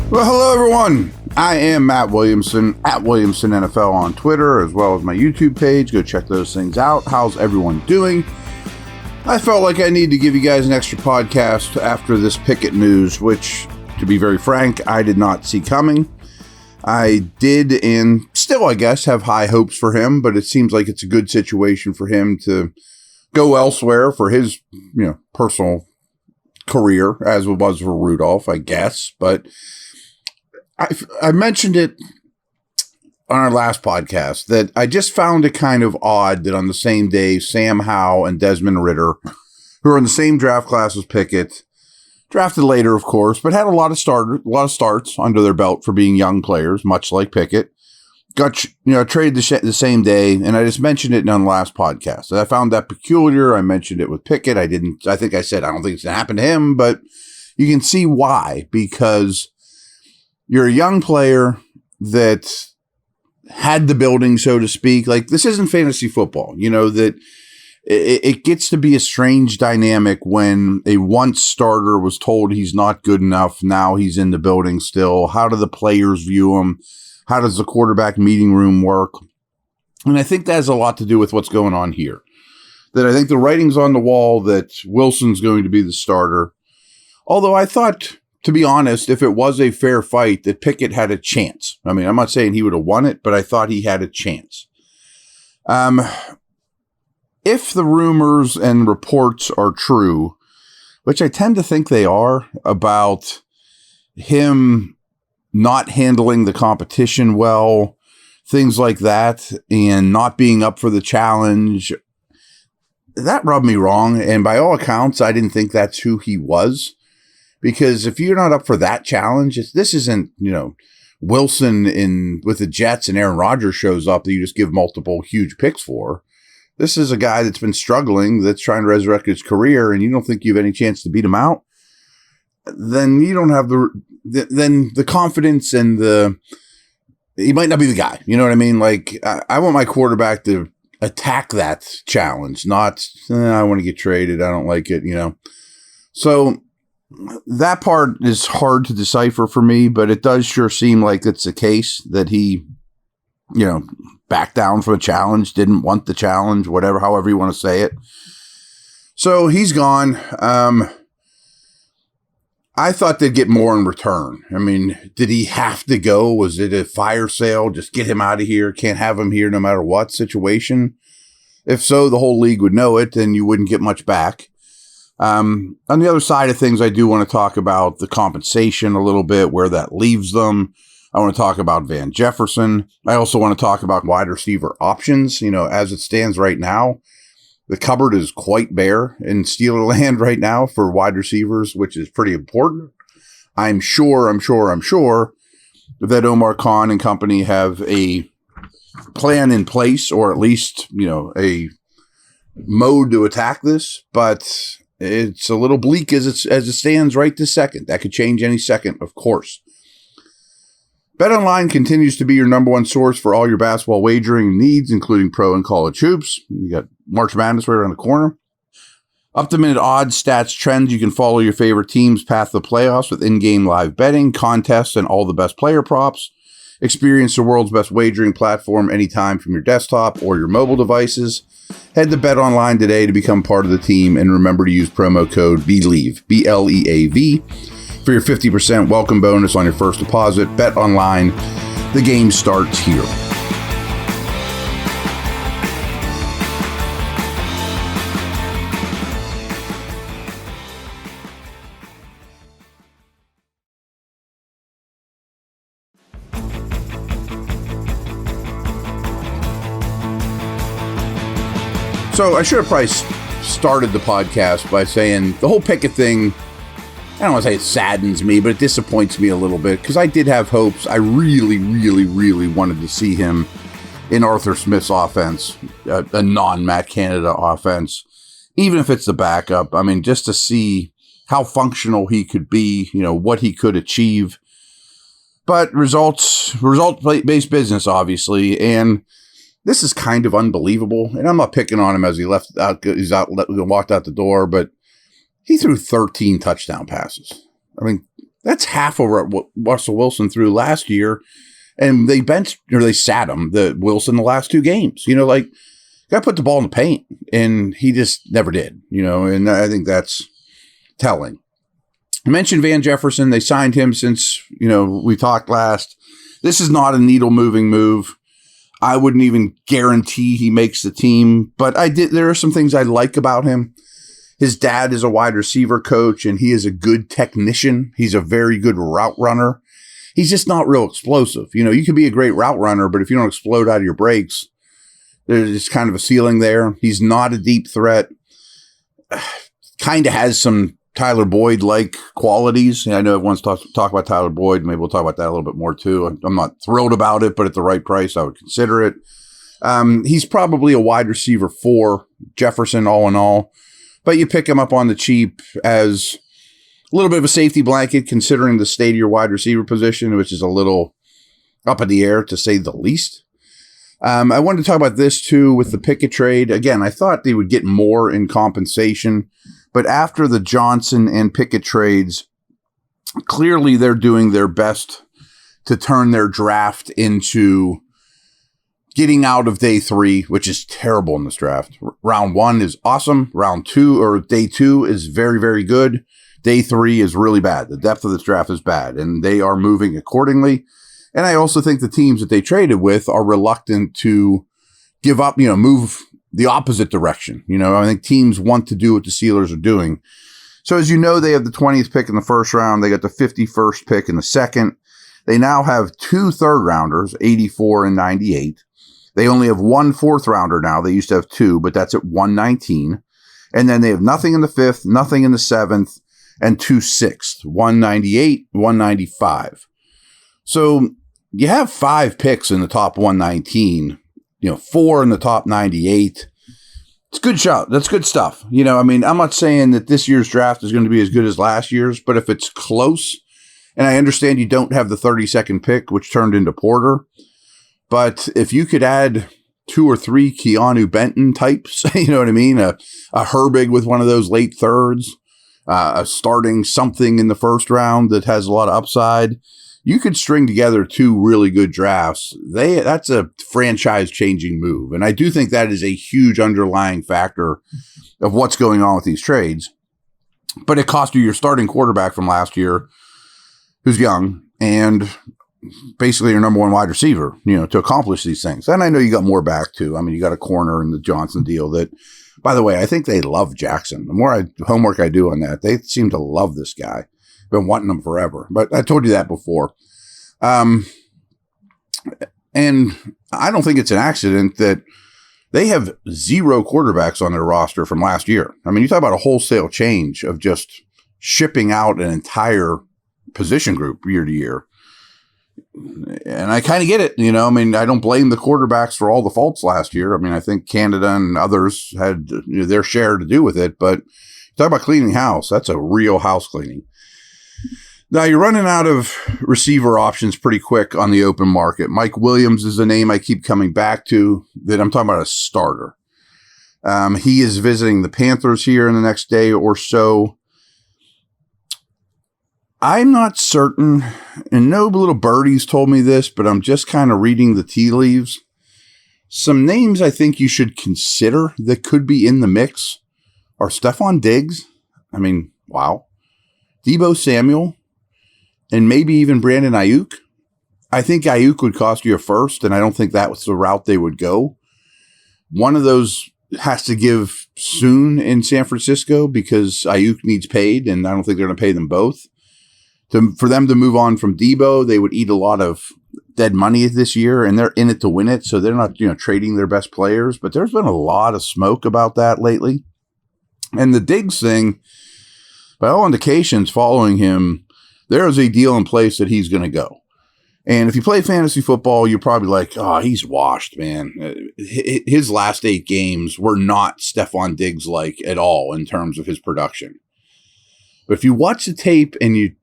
Well, hello everyone. I am Matt Williamson at Williamson NFL on Twitter, as well as my YouTube page. Go check those things out. How's everyone doing? I felt like I need to give you guys an extra podcast after this Pickett news, which, to be very frank, I did not see coming. I did, and still, I guess, have high hopes for him, but it seems like it's a good situation for him to go elsewhere for his, personal career, as it was for Rudolph, I guess. But I mentioned it on our last podcast that I just found it kind of odd that on the same day, Sam Howell and Desmond Ridder, who are in the same draft class as Pickett, drafted later, of course, but had a lot of starts under their belt for being young players, much like Pickett, got traded the same day, and I just mentioned it on the last podcast. And I found that peculiar. I mentioned it with Pickett. I think I said I don't think it's going to happen to him, but you can see why, because you're a young player that had the building, so to speak. Like, this isn't fantasy football, that it gets to be a strange dynamic when a once starter was told he's not good enough. Now he's in the building still. How do the players view him? How does the quarterback meeting room work? And I think that has a lot to do with what's going on here. That I think the writing's on the wall that Wilson's going to be the starter. Although I thought, to be honest, if it was a fair fight, that Pickett had a chance. I mean, I'm not saying he would have won it, but I thought he had a chance. If the rumors and reports are true, which I tend to think they are, about him not handling the competition well, things like that, and not being up for the challenge, that rubbed me wrong. And by all accounts, I didn't think that's who he was. Because if you're not up for that challenge, this isn't, Wilson with the Jets and Aaron Rodgers shows up that you just give multiple huge picks for. This is a guy that's been struggling, that's trying to resurrect his career, and you don't think you have any chance to beat him out. Then you don't have the confidence and he might not be the guy. You know what I mean? Like, I want my quarterback to attack that challenge, not, I want to get traded. I don't like it, So that part is hard to decipher for me, but it does sure seem like it's the case that he, backed down from a challenge, didn't want the challenge, whatever, however you want to say it. So he's gone. I thought they'd get more in return. I mean, did he have to go? Was it a fire sale? Just get him out of here. Can't have him here no matter what situation. If so, the whole league would know it and you wouldn't get much back. On the other side of things, I do want to talk about the compensation a little bit, where that leaves them. I want to talk about Van Jefferson. I also want to talk about wide receiver options. As it stands right now, the cupboard is quite bare in Steeler land right now for wide receivers, which is pretty important. I'm sure that Omar Khan and company have a plan in place, or at least, a mode to attack this, but it's a little bleak as it stands right this second. That could change any second, of course. BetOnline continues to be your number one source for all your basketball wagering needs, including pro and college hoops. You got March Madness right around the corner. Up-to-minute odds, stats, trends. You can follow your favorite team's path to the playoffs with in-game live betting, contests, and all the best player props. Experience the world's best wagering platform anytime from your desktop or your mobile devices. Head to BetOnline today to become part of the team, and remember to use promo code BELIEVE, BLEAV, for your 50% welcome bonus on your first deposit. BetOnline, the game starts here. So I should have probably started the podcast by saying the whole Pickett thing, I don't want to say it saddens me, but it disappoints me a little bit because I did have hopes. I really, really, really wanted to see him in Arthur Smith's offense, a non-Matt Canada offense, even if it's the backup. I mean, just to see how functional he could be, what he could achieve. But result-based business, obviously, and this is kind of unbelievable. And I'm not picking on him as he walked out the door, but he threw 13 touchdown passes. I mean, That's half of what Russell Wilson threw last year. And they sat him, Wilson, the last 2 games. Like, got to put the ball in the paint, and he just never did, and I think that's telling. I mentioned Van Jefferson. They signed him since, we talked last. This is not a needle-moving move. I wouldn't even guarantee he makes the team, but there are some things I like about him. His dad is a wide receiver coach, and he is a good technician. He's a very good route runner. He's just not real explosive. You can be a great route runner, but if you don't explode out of your brakes, there's just kind of a ceiling there. He's not a deep threat. Kind of has some Tyler Boyd-like qualities. I know everyone's talk about Tyler Boyd. Maybe we'll talk about that a little bit more too. I'm not thrilled about it, but at the right price, I would consider it. He's probably a wide receiver 4, Jefferson all in all, but you pick him up on the cheap as a little bit of a safety blanket considering the state of your wide receiver position, which is a little up in the air to say the least. I wanted to talk about this too with the Pickett trade. Again, I thought they would get more in compensation, but after the Johnson and Pickett trades, clearly they're doing their best to turn their draft into getting out of day 3, which is terrible in this draft. Round 1 is awesome. Round 2 or day 2 is very, very good. Day 3 is really bad. The depth of this draft is bad, and they are moving accordingly. And I also think the teams that they traded with are reluctant to give up, move the opposite direction. I think teams want to do what the Steelers are doing. So as you know, they have the 20th pick in the first round. They got the 51st pick in the second. They now have 2 third-rounders, 84 and 98. They only have 1 fourth-rounder now. They used to have 2, but that's at 119. And then they have nothing in the 5th, nothing in the 7th, and 2 6th, 198, 195. So you have 5 picks in the top 119, 4 in the top 98. It's a good shot. That's good stuff. I'm not saying that this year's draft is going to be as good as last year's, but if it's close, and I understand you don't have the 32nd pick, which turned into Porter, but if you could add 2 or 3 Keanu Benton types, you know what I mean? A Herbig with one of those late thirds, starting something in the first round that has a lot of upside. You could string together 2 really good drafts. That's a franchise-changing move. And I do think that is a huge underlying factor of what's going on with these trades. But it cost you your starting quarterback from last year, who's young, and basically your number 1 wide receiver, to accomplish these things. And I know you got more back, too. You got a corner in the Johnson deal that, by the way, I think they love Jackson. The more homework I do on that, they seem to love this guy. Been wanting them forever, but I told you that before. And I don't think it's an accident that they have 0 quarterbacks on their roster from last year. You talk about a wholesale change of just shipping out an entire position group year to year. And I kind of get it, I don't blame the quarterbacks for all the faults last year. I think Canada and others had their share to do with it, but talk about cleaning house. That's a real house cleaning. Now, you're running out of receiver options pretty quick on the open market. Mike Williams is a name I keep coming back to that I'm talking about a starter. He is visiting the Panthers here in the next day or so. I'm not certain, and no little birdies told me this, but I'm just kind of reading the tea leaves. Some names I think you should consider that could be in the mix are Stephon Diggs. Wow. Deebo Samuel, and maybe even Brandon Ayuk. I think Ayuk would cost you a first, and I don't think that was the route they would go. One of those has to give soon in San Francisco because Ayuk needs paid, and I don't think they're going to pay them both. For them to move on from Deebo, they would eat a lot of dead money this year, and they're in it to win it, so they're not trading their best players. But there's been a lot of smoke about that lately. And the Diggs thing, by all indications, following him, there is a deal in place that he's going to go. And if you play fantasy football, you're probably like, oh, he's washed, man. His last 8 games were not Stephon Diggs-like at all in terms of his production. But if you watch the tape and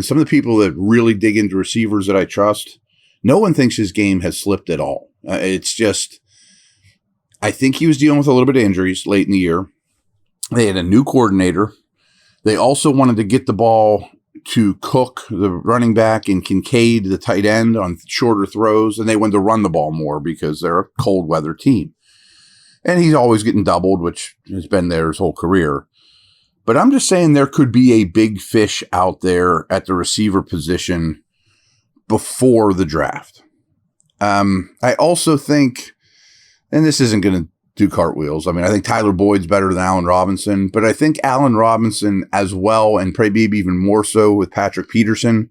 some of the people that really dig into receivers that I trust, no one thinks his game has slipped at all. It's just, I think he was dealing with a little bit of injuries late in the year. They had a new coordinator. They also wanted to get the ball to Cook, the running back, and Kincaid, the tight end, on shorter throws, and they wanted to run the ball more because they're a cold weather team. And he's always getting doubled, which has been there his whole career. But I'm just saying there could be a big fish out there at the receiver position before the draft. I also think, and this isn't going to do cartwheels. I mean, I think Tyler Boyd's better than Allen Robinson, but I think Allen Robinson as well, and maybe even more so with Patrick Peterson,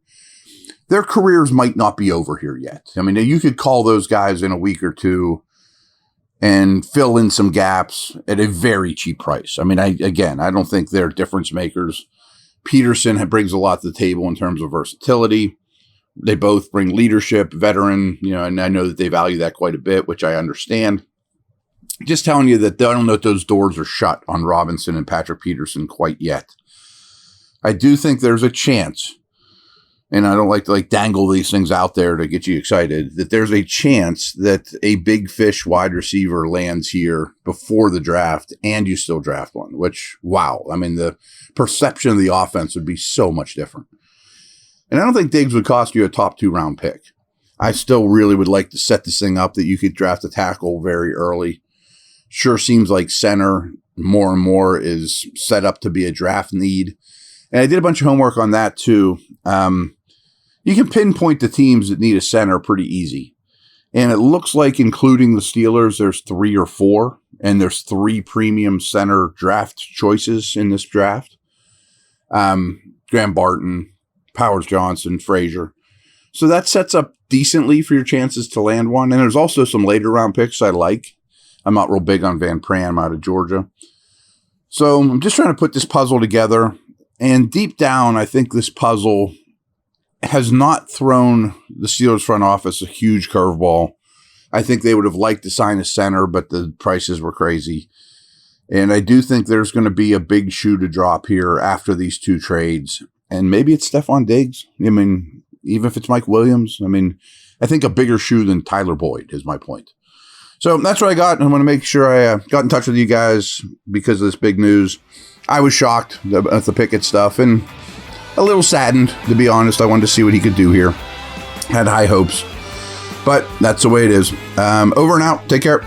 their careers might not be over here yet. I mean, you could call those guys in a week or two and fill in some gaps at a very cheap price. I mean, I don't think they're difference makers. Peterson brings a lot to the table in terms of versatility. They both bring leadership, veteran, and I know that they value that quite a bit, which I understand. Just telling you that I don't know if those doors are shut on Robinson and Patrick Peterson quite yet. I do think there's a chance, and I don't like to dangle these things out there to get you excited, that there's a chance that a big fish wide receiver lands here before the draft and you still draft one, which, wow. I mean, the perception of the offense would be so much different. And I don't think Diggs would cost you a top 2 round pick. I still really would like to set this thing up that you could draft a tackle very early. Sure seems like center more and more is set up to be a draft need. And I did a bunch of homework on that too. You can pinpoint the teams that need a center pretty easy. And it looks like, including the Steelers, there's 3 or 4, and there's 3 premium center draft choices in this draft. Graham Barton, Powers Johnson, Frazier. So that sets up decently for your chances to land one. And there's also some later round picks I like. I'm not real big on Van Pram out of Georgia. So I'm just trying to put this puzzle together. And deep down, I think this puzzle has not thrown the Steelers front office a huge curveball. I think they would have liked to sign a center, but the prices were crazy. And I do think there's going to be a big shoe to drop here after these 2 trades. And maybe it's Stephon Diggs. I mean, even if it's Mike Williams. I mean, I think a bigger shoe than Tyler Boyd is my point. So that's what I got. I want to make sure I got in touch with you guys because of this big news. I was shocked at the Pickett stuff and a little saddened, to be honest. I wanted to see what he could do here. Had high hopes. But that's the way it is. Over and out. Take care.